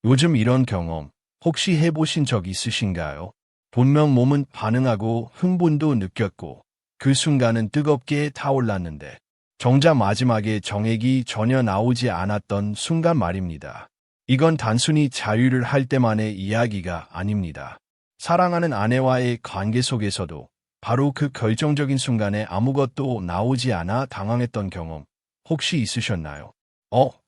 요즘 이런 경험 혹시 해보신 적 있으신가요? 분명 몸은 반응하고 흥분도 느꼈고 그 순간은 뜨겁게 타올랐는데 정작 마지막에 정액이 전혀 나오지 않았던 순간 말입니다. 이건 단순히 자유를 할 때만의 이야기가 아닙니다. 사랑하는 아내와의 관계 속에서도 바로 그 결정적인 순간에 아무것도 나오지 않아 당황했던 경험 혹시 있으셨나요?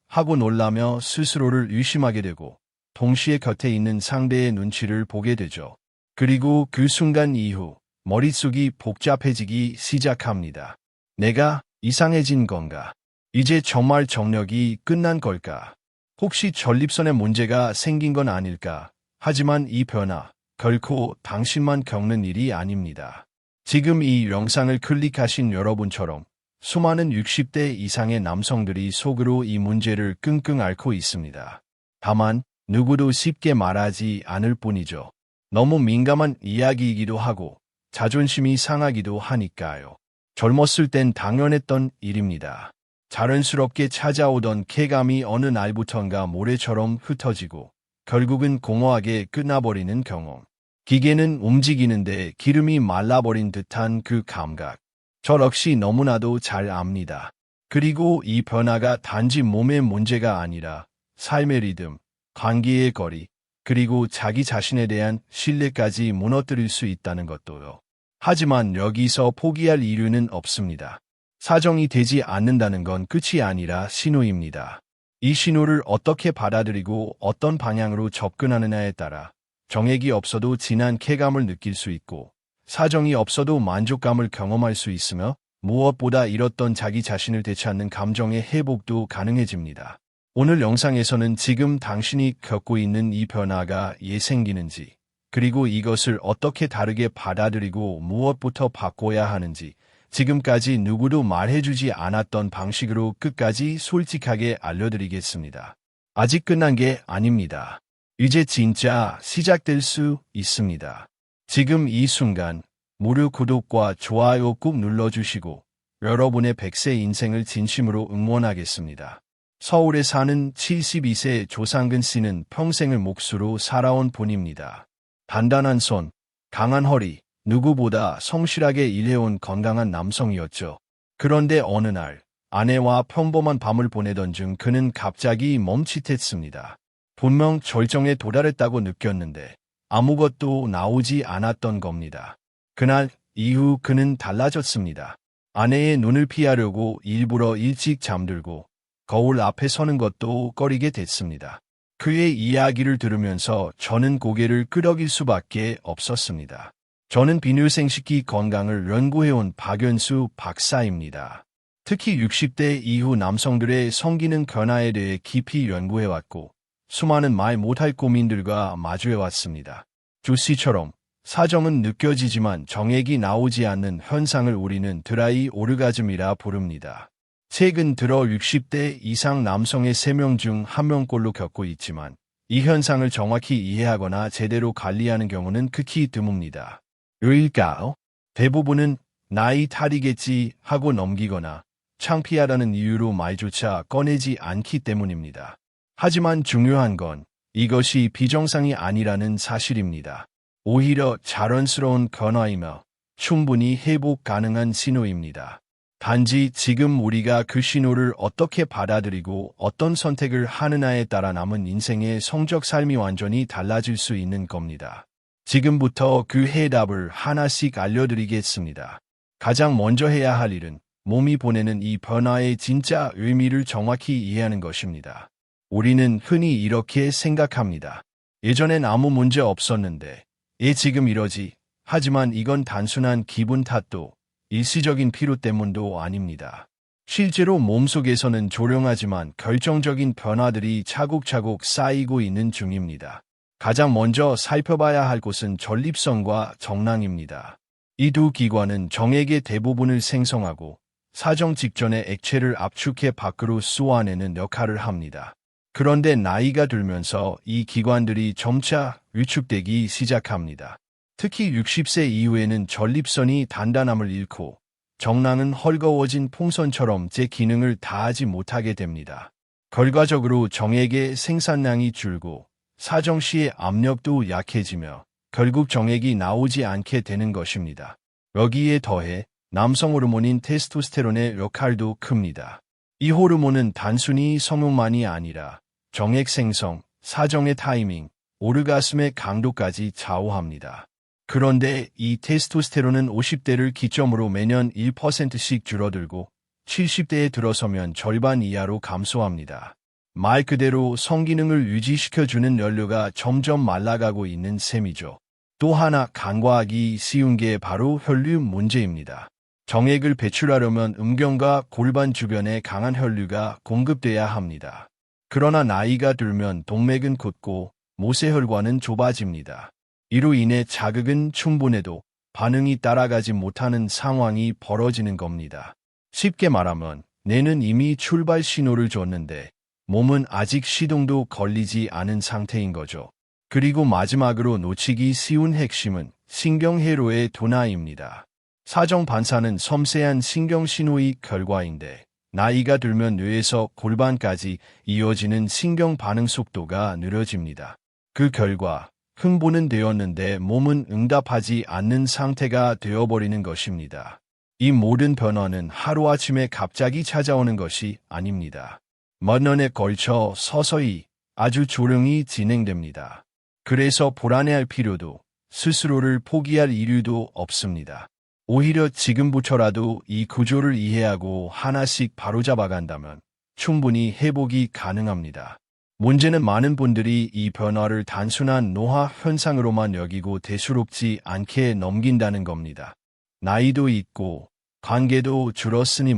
하고 놀라며 스스로를 의심하게 되고 동시에 곁에 있는 상대의 눈치를 보게 되죠. 그리고 그 순간 이후 머릿속이 복잡해지기 시작합니다. 내가 이상해진 건가? 이제 정말 정력이 끝난 걸까? 혹시 전립선에 문제가 생긴 건 아닐까? 하지만 이 변화, 결코 당신만 겪는 일이 아닙니다. 지금 이 영상을 클릭하신 여러분처럼 수많은 60대 이상의 남성들이 속으로 이 문제를 끙끙 앓고 있습니다. 다만 누구도 쉽게 말하지 않을 뿐이죠. 너무 민감한 이야기이기도 하고 자존심이 상하기도 하니까요. 젊었을 땐 당연했던 일입니다. 자연스럽게 찾아오던 쾌감이 어느 날부턴가 모래처럼 흩어지고 결국은 공허하게 끝나버리는 경험. 기계는 움직이는데 기름이 말라버린 듯한 그 감각. 저 역시 너무나도 잘 압니다. 그리고 이 변화가 단지 몸의 문제가 아니라 삶의 리듬, 관계의 거리, 그리고 자기 자신에 대한 신뢰까지 무너뜨릴 수 있다는 것도요. 하지만 여기서 포기할 이유는 없습니다. 사정이 되지 않는다는 건 끝이 아니라 신호입니다. 이 신호를 어떻게 받아들이고 어떤 방향으로 접근하느냐에 따라 정액이 없어도 진한 쾌감을 느낄 수 있고 사정이 없어도 만족감을 경험할 수 있으며 무엇보다 잃었던 자기 자신을 되찾는 감정의 회복도 가능해집니다. 오늘 영상에서는 지금 당신이 겪고 있는 이 변화가 왜 생기는지, 그리고 이것을 어떻게 다르게 받아들이고 무엇부터 바꿔야 하는지, 지금까지 누구도 말해주지 않았던 방식으로 끝까지 솔직하게 알려드리겠습니다. 아직 끝난 게 아닙니다. 이제 진짜 시작될 수 있습니다. 지금 이 순간 무료 구독과 좋아요 꾹 눌러주시고 여러분의 100세 인생을 진심으로 응원하겠습니다. 서울에 사는 72세 조상근 씨는 평생을 몫으로 살아온 분입니다. 단단한 손, 강한 허리, 누구보다 성실하게 일해온 건강한 남성이었죠. 그런데 어느 날 아내와 평범한 밤을 보내던 중 그는 갑자기 멈칫했습니다. 분명 절정에 도달했다고 느꼈는데 아무것도 나오지 않았던 겁니다. 그날 이후 그는 달라졌습니다. 아내의 눈을 피하려고 일부러 일찍 잠들고 거울 앞에 서는 것도 꺼리게 됐습니다. 그의 이야기를 들으면서 저는 고개를 끄덕일 수밖에 없었습니다. 저는 비뇨생식기 건강을 연구해온 박연수 박사입니다. 특히 60대 이후 남성들의 성기능 변화에 대해 깊이 연구해왔고 수많은 말 못할 고민들과 마주해왔습니다. 조씨처럼 사정은 느껴지지만 정액이 나오지 않는 현상을 우리는 드라이 오르가즘이라 부릅니다. 최근 들어 60대 이상 남성의 3명 중 1명꼴로 겪고 있지만 이 현상을 정확히 이해하거나 제대로 관리하는 경우는 극히 드뭅니다. 왜일까요? 대부분은 나이 탓이겠지 하고 넘기거나 창피하다는 이유로 말조차 꺼내지 않기 때문입니다. 하지만 중요한 건 이것이 비정상이 아니라는 사실입니다. 오히려 자연스러운 변화이며 충분히 회복 가능한 신호입니다. 단지 지금 우리가 그 신호를 어떻게 받아들이고 어떤 선택을 하느냐에 따라 남은 인생의 성적 삶이 완전히 달라질 수 있는 겁니다. 지금부터 그 해답을 하나씩 알려드리겠습니다. 가장 먼저 해야 할 일은 몸이 보내는 이 변화의 진짜 의미를 정확히 이해하는 것입니다. 우리는 흔히 이렇게 생각합니다. 예전엔 아무 문제 없었는데 왜 지금 이러지? 하지만 이건 단순한 기분 탓도 일시적인 피로 때문도 아닙니다. 실제로 몸속에서는 조용하지만 결정적인 변화들이 차곡차곡 쌓이고 있는 중입니다. 가장 먼저 살펴봐야 할 곳은 전립선과 정낭입니다. 이 두 기관은 정액의 대부분을 생성하고 사정 직전에 액체를 압축해 밖으로 쏘아내는 역할을 합니다. 그런데 나이가 들면서 이 기관들이 점차 위축되기 시작합니다. 특히 60세 이후에는 전립선이 단단함을 잃고 정낭은 헐거워진 풍선처럼 제 기능을 다하지 못하게 됩니다. 결과적으로 정액의 생산량이 줄고 사정 시의 압력도 약해지며 결국 정액이 나오지 않게 되는 것입니다. 여기에 더해 남성 호르몬인 테스토스테론의 역할도 큽니다. 이 호르몬은 단순히 성욕만이 아니라 정액 생성, 사정의 타이밍, 오르가슴의 강도까지 좌우합니다. 그런데 이 테스토스테론은 50대를 기점으로 매년 1%씩 줄어들고 70대에 들어서면 절반 이하로 감소합니다. 말 그대로 성기능을 유지시켜주는 연료가 점점 말라가고 있는 셈이죠. 또 하나 간과하기 쉬운 게 바로 혈류 문제입니다. 정액을 배출하려면 음경과 골반 주변에 강한 혈류가 공급돼야 합니다. 그러나 나이가 들면 동맥은 굳고 모세혈관은 좁아집니다. 이로 인해 자극은 충분해도 반응이 따라가지 못하는 상황이 벌어지는 겁니다. 쉽게 말하면 뇌는 이미 출발 신호를 줬는데 몸은 아직 시동도 걸리지 않은 상태인 거죠. 그리고 마지막으로 놓치기 쉬운 핵심은 신경회로의 둔화입니다. 사정 반사는 섬세한 신경신호의 결과인데 나이가 들면 뇌에서 골반까지 이어지는 신경 반응 속도가 느려집니다. 그 결과 흥분은 되었는데 몸은 응답하지 않는 상태가 되어버리는 것입니다. 이 모든 변화는 하루아침에 갑자기 찾아오는 것이 아닙니다. 몇 년에 걸쳐 서서히 아주 조용히 진행됩니다. 그래서 불안해할 필요도 스스로를 포기할 이유도 없습니다. 오히려 지금부터라도 이 구조를 이해하고 하나씩 바로잡아간다면 충분히 회복이 가능합니다. 문제는 많은 분들이 이 변화를 단순한 노화 현상으로만 여기고 대수롭지 않게 넘긴다는 겁니다. 나이도 있고 관계도 줄었으니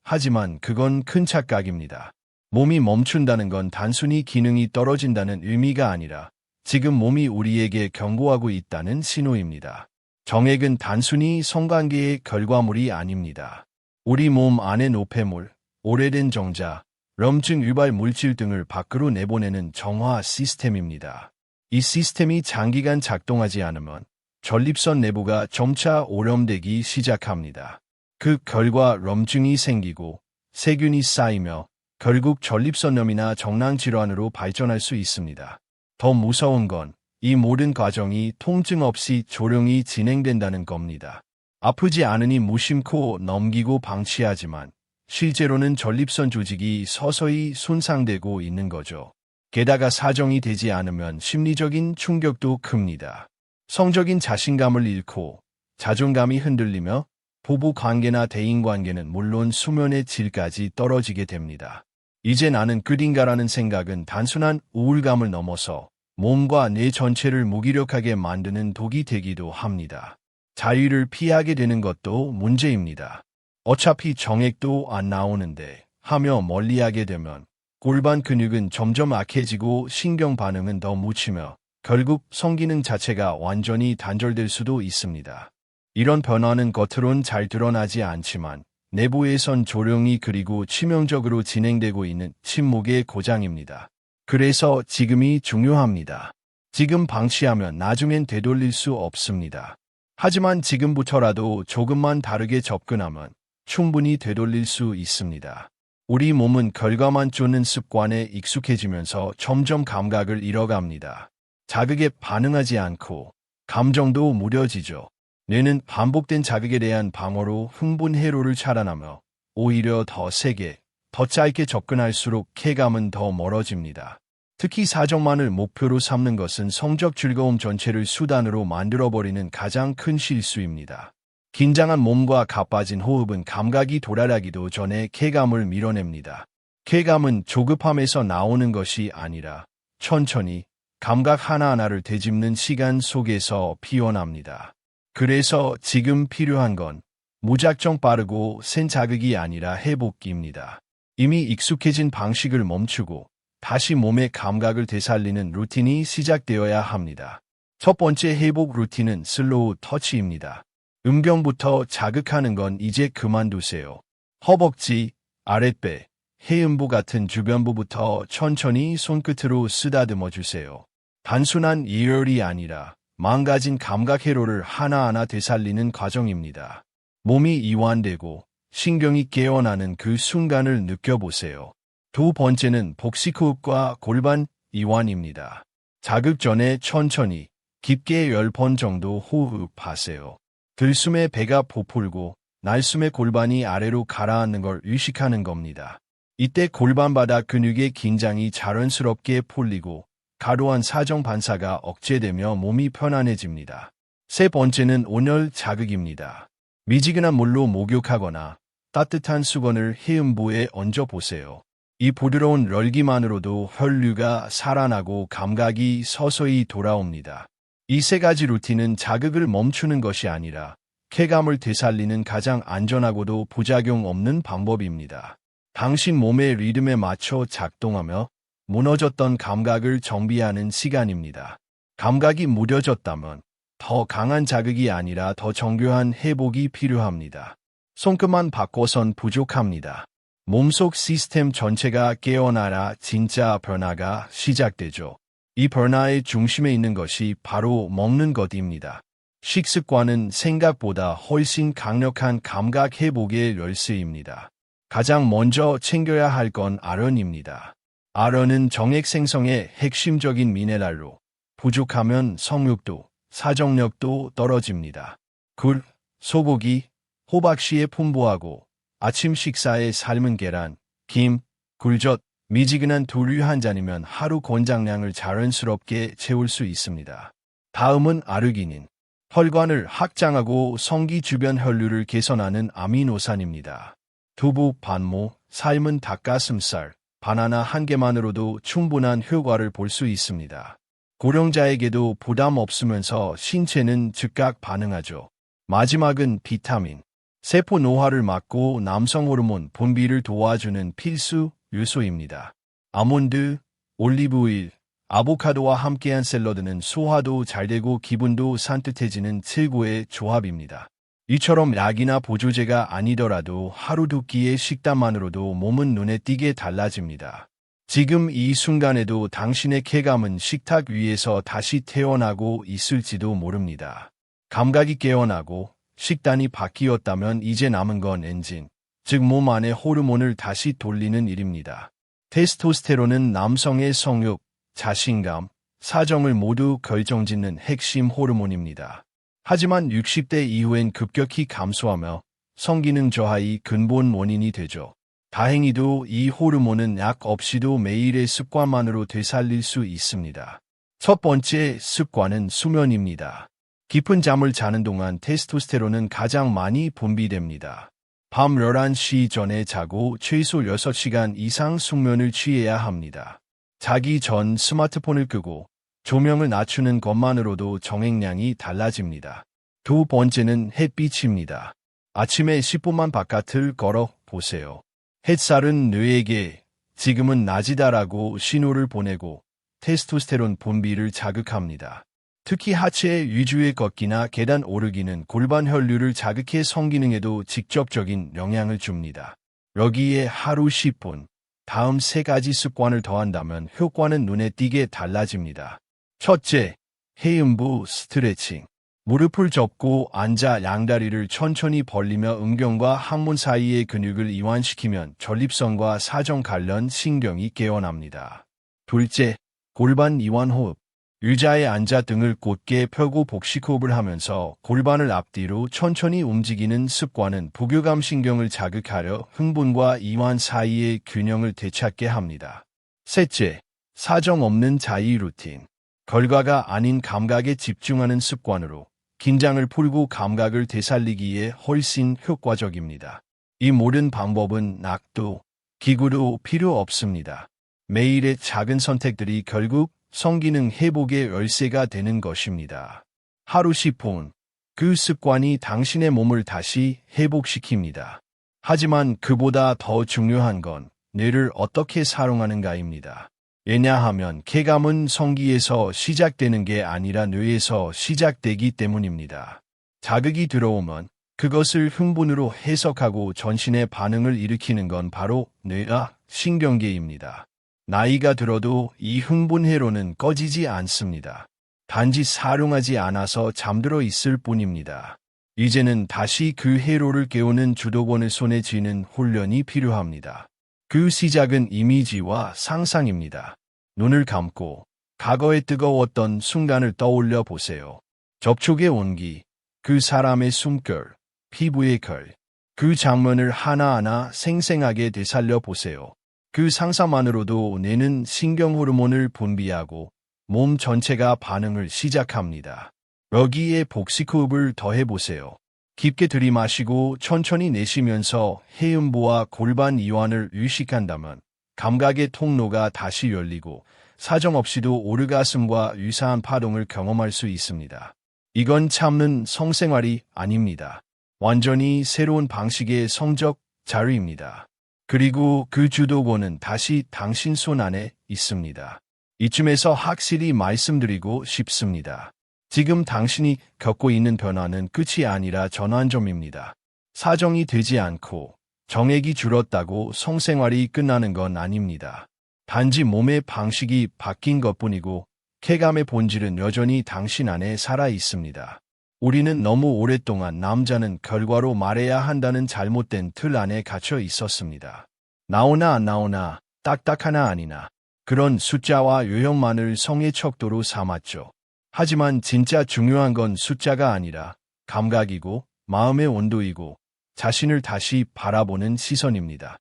하지만 그건 큰 착각입니다. 몸이 멈춘다는 건 단순히 기능이 떨어진다는 의미가 아니라 지금 몸이 우리에게 경고하고 있다는 신호입니다. 정액은 단순히 성관계의 결과물이 아닙니다. 우리 몸 안의 노폐물, 오래된 정자, 염증 유발 물질 등을 밖으로 내보내는 정화 시스템입니다. 이 시스템이 장기간 작동하지 않으면 전립선 내부가 점차 오염되기 시작합니다. 그 결과 염증이 생기고 세균이 쌓이며 결국 전립선염이나 정낭질환으로 발전할 수 있습니다. 더 무서운 건 이 모든 과정이 통증 없이 조용히 진행된다는 겁니다. 아프지 않으니 무심코 넘기고 방치하지만 실제로는 전립선 조직이 서서히 손상되고 있는 거죠. 게다가 사정이 되지 않으면 심리적인 충격도 큽니다. 성적인 자신감을 잃고 자존감이 흔들리며 부부 관계나 대인 관계는 물론 수면의 질까지 떨어지게 됩니다. 이제 나는 끝인가라는 생각은 단순한 우울감을 넘어서 몸과 뇌 전체를 무기력하게 만드는 독이 되기도 합니다. 자유를 피하게 되는 것도 문제입니다. 어차피 정액도 안 나오는데 하며 멀리하게 되면 골반 근육은 점점 악해지고 신경 반응은 더 묻히며 결국 성기능 자체가 완전히 단절될 수도 있습니다. 이런 변화는 겉으론 잘 드러나지 않지만 내부에선 조용히 그리고 치명적으로 진행되고 있는 침묵의 고장입니다. 그래서 지금이 중요합니다. 지금 방치하면 나중엔 되돌릴 수 없습니다. 하지만 지금부터라도 조금만 다르게 접근하면 충분히 되돌릴 수 있습니다. 우리 몸은 결과만 쫓는 습관에 익숙해지면서 점점 감각을 잃어갑니다. 자극에 반응하지 않고 감정도 무뎌지죠. 뇌는 반복된 자극에 대한 방어로 흥분 회로를 차단하며 오히려 더 세게, 더 짧게 접근할수록 쾌감은 더 멀어집니다. 특히 사정만을 목표로 삼는 것은 성적 즐거움 전체를 수단으로 만들어버리는 가장 큰 실수입니다. 긴장한 몸과 가빠진 호흡은 감각이 도달하기도 전에 쾌감을 밀어냅니다. 쾌감은 조급함에서 나오는 것이 아니라 천천히 감각 하나하나를 되짚는 시간 속에서 피어납니다. 그래서 지금 필요한 건 무작정 빠르고 센 자극이 아니라 회복기입니다. 이미 익숙해진 방식을 멈추고 다시 몸의 감각을 되살리는 루틴이 시작되어야 합니다. 첫 번째 회복 루틴은 슬로우 터치입니다. 음경부터 자극하는 건 이제 그만두세요. 허벅지, 아랫배, 해음부 같은 주변부부터 천천히 손끝으로 쓰다듬어 주세요. 단순한 이열이 아니라 망가진 감각 회로를 하나하나 되살리는 과정입니다. 몸이 이완되고 신경이 깨어나는 그 순간을 느껴보세요. 두 번째는 복식호흡과 골반 이완입니다. 자극 전에 천천히 깊게 10번 정도 호흡하세요. 들숨에 배가 부풀고 날숨에 골반이 아래로 가라앉는 걸 의식하는 겁니다. 이때 골반 바닥 근육의 긴장이 자연스럽게 풀리고 과도한 사정 반사가 억제되며 몸이 편안해집니다. 세 번째는 온열 자극입니다. 미지근한 물로 목욕하거나 따뜻한 수건을 해음부에 얹어보세요. 이 부드러운 열기만으로도 혈류가 살아나고 감각이 서서히 돌아옵니다. 이 세 가지 루틴은 자극을 멈추는 것이 아니라 쾌감을 되살리는 가장 안전하고도 부작용 없는 방법입니다. 당신 몸의 리듬에 맞춰 작동하며 무너졌던 감각을 정비하는 시간입니다. 감각이 무뎌졌다면 더 강한 자극이 아니라 더 정교한 회복이 필요합니다. 손끝만 바꿔선 부족합니다. 몸속 시스템 전체가 깨어나야 진짜 변화가 시작되죠. 이 변화의 중심에 있는 것이 바로 먹는 것입니다. 식습관은 생각보다 훨씬 강력한 감각 회복의 열쇠입니다. 가장 먼저 챙겨야 할 건 아연입니다. 아연은 정액 생성의 핵심적인 미네랄로 부족하면 성욕도, 사정력도 떨어집니다. 굴, 소고기, 호박씨에 풍부하고 아침 식사에 삶은 계란, 김, 굴젓, 미지근한 두류 한 잔이면 하루 권장량을 자연스럽게 채울 수 있습니다. 다음은 아르기닌. 혈관을 확장하고 성기 주변 혈류를 개선하는 아미노산입니다. 두부, 반모, 삶은 닭가슴살, 바나나 한 개만으로도 충분한 효과를 볼 수 있습니다. 고령자에게도 부담 없으면서 신체는 즉각 반응하죠. 마지막은 비타민. 세포 노화를 막고 남성 호르몬 분비를 도와주는 필수 요소입니다. 아몬드, 올리브오일, 아보카도와 함께한 샐러드는 소화도 잘 되고 기분도 산뜻해지는 최고의 조합입니다. 이처럼 약이나 보조제가 아니더라도 하루 두 끼의 식단만으로도 몸은 눈에 띄게 달라집니다. 지금 이 순간에도 당신의 쾌감은 식탁 위에서 다시 태어나고 있을지도 모릅니다. 감각이 깨어나고 식단이 바뀌었다면 이제 남은 건 엔진, 즉 몸 안의 호르몬을 다시 돌리는 일입니다. 테스토스테론은 남성의 성욕, 자신감, 사정을 모두 결정짓는 핵심 호르몬입니다. 하지만 60대 이후엔 급격히 감소하며 성기능 저하의 근본 원인이 되죠. 다행히도 이 호르몬은 약 없이도 매일의 습관만으로 되살릴 수 있습니다. 첫 번째 습관은 수면입니다. 깊은 잠을 자는 동안 테스토스테론은 가장 많이 분비됩니다. 밤 11시 전에 자고 최소 6시간 이상 숙면을 취해야 합니다. 자기 전 스마트폰을 끄고 조명을 낮추는 것만으로도 정액량이 달라집니다. 두 번째는 햇빛입니다. 아침에 10분만 바깥을 걸어 보세요. 햇살은 뇌에게 지금은 낮이다라고 신호를 보내고 테스토스테론 분비를 자극합니다. 특히 하체 위주의 걷기나 계단 오르기는 골반 혈류를 자극해 성기능에도 직접적인 영향을 줍니다. 여기에 하루 10분, 다음 세 가지 습관을 더한다면 효과는 눈에 띄게 달라집니다. 첫째, 해음부 스트레칭. 무릎을 접고 앉아 양다리를 천천히 벌리며 음경과 항문 사이의 근육을 이완시키면 전립선과 사정 관련 신경이 깨어납니다. 둘째, 골반 이완 호흡. 의자에 앉아 등을 곧게 펴고 복식호흡을 하면서 골반을 앞뒤로 천천히 움직이는 습관은 부교감 신경을 자극하려 흥분과 이완 사이의 균형을 되찾게 합니다. 셋째, 사정 없는 자위 루틴. 결과가 아닌 감각에 집중하는 습관으로 긴장을 풀고 감각을 되살리기에 훨씬 효과적입니다. 이 모든 방법은 낙도, 기구도 필요 없습니다. 매일의 작은 선택들이 결국 성기능 회복의 열쇠가 되는 것입니다. 하루 10분, 그 습관이 당신의 몸을 다시 회복시킵니다. 하지만 그보다 더 중요한 건 뇌를 어떻게 사용하는가입니다. 왜냐하면 쾌감은 성기에서 시작되는 게 아니라 뇌에서 시작되기 때문입니다. 자극이 들어오면 그것을 흥분으로 해석하고 전신의 반응을 일으키는 건 바로 뇌와 신경계입니다. 나이가 들어도 이 흥분 회로는 꺼지지 않습니다. 단지 사용하지 않아서 잠들어 있을 뿐입니다. 이제는 다시 그 회로를 깨우는 주도권을 손에 쥐는 훈련이 필요합니다. 그 시작은 이미지와 상상입니다. 눈을 감고 과거의 뜨거웠던 순간을 떠올려 보세요. 접촉의 온기, 그 사람의 숨결, 피부의 결, 그 장면을 하나하나 생생하게 되살려 보세요. 그 상상만으로도 뇌는 신경 호르몬을 분비하고 몸 전체가 반응을 시작합니다. 여기에 복식호흡을 더해보세요. 깊게 들이마시고 천천히 내쉬면서 해음부와 골반 이완을 의식한다면 감각의 통로가 다시 열리고 사정없이도 오르가슴과 유사한 파동을 경험할 수 있습니다. 이건 참는 성생활이 아닙니다. 완전히 새로운 방식의 성적 자료입니다. 그리고 그 주도권은 다시 당신 손 안에 있습니다. 이쯤에서 확실히 말씀드리고 싶습니다. 지금 당신이 겪고 있는 변화는 끝이 아니라 전환점입니다. 사정이 되지 않고 정액이 줄었다고 성생활이 끝나는 건 아닙니다. 단지 몸의 방식이 바뀐 것뿐이고 쾌감의 본질은 여전히 당신 안에 살아 있습니다. 우리는 너무 오랫동안 남자는 결과로 말해야 한다는 잘못된 틀 안에 갇혀 있었습니다. 나오나 안 나오나, 딱딱하나 아니나, 그런 숫자와 요형만을 성의 척도로 삼았죠. 하지만 진짜 중요한 건 숫자가 아니라 감각이고 마음의 온도이고 자신을 다시 바라보는 시선입니다.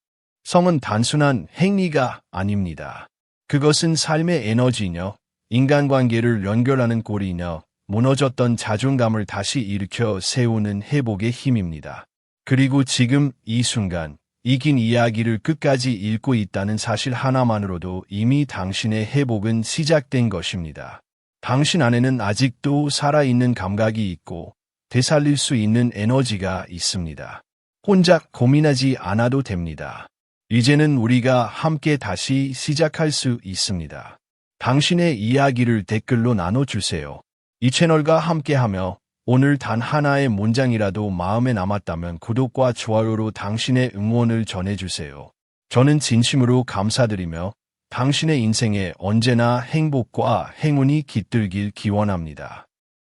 성은 단순한 행위가 아닙니다. 그것은 삶의 에너지며 인간관계를 연결하는 고리며 무너졌던 자존감을 다시 일으켜 세우는 회복의 힘입니다. 그리고 지금 이 순간 이긴 이야기를 끝까지 읽고 있다는 사실 하나만으로도 이미 당신의 회복은 시작된 것입니다. 당신 안에는 아직도 살아있는 감각이 있고 되살릴 수 있는 에너지가 있습니다. 혼자 고민하지 않아도 됩니다. 이제는 우리가 함께 다시 시작할 수 있습니다. 당신의 이야기를 댓글로 나눠주세요. 이 채널과 함께하며 오늘 단 하나의 문장이라도 마음에 남았다면 구독과 좋아요로 당신의 응원을 전해주세요. 저는 진심으로 감사드리며 당신의 인생에 언제나 행복과 행운이 깃들길 기원합니다.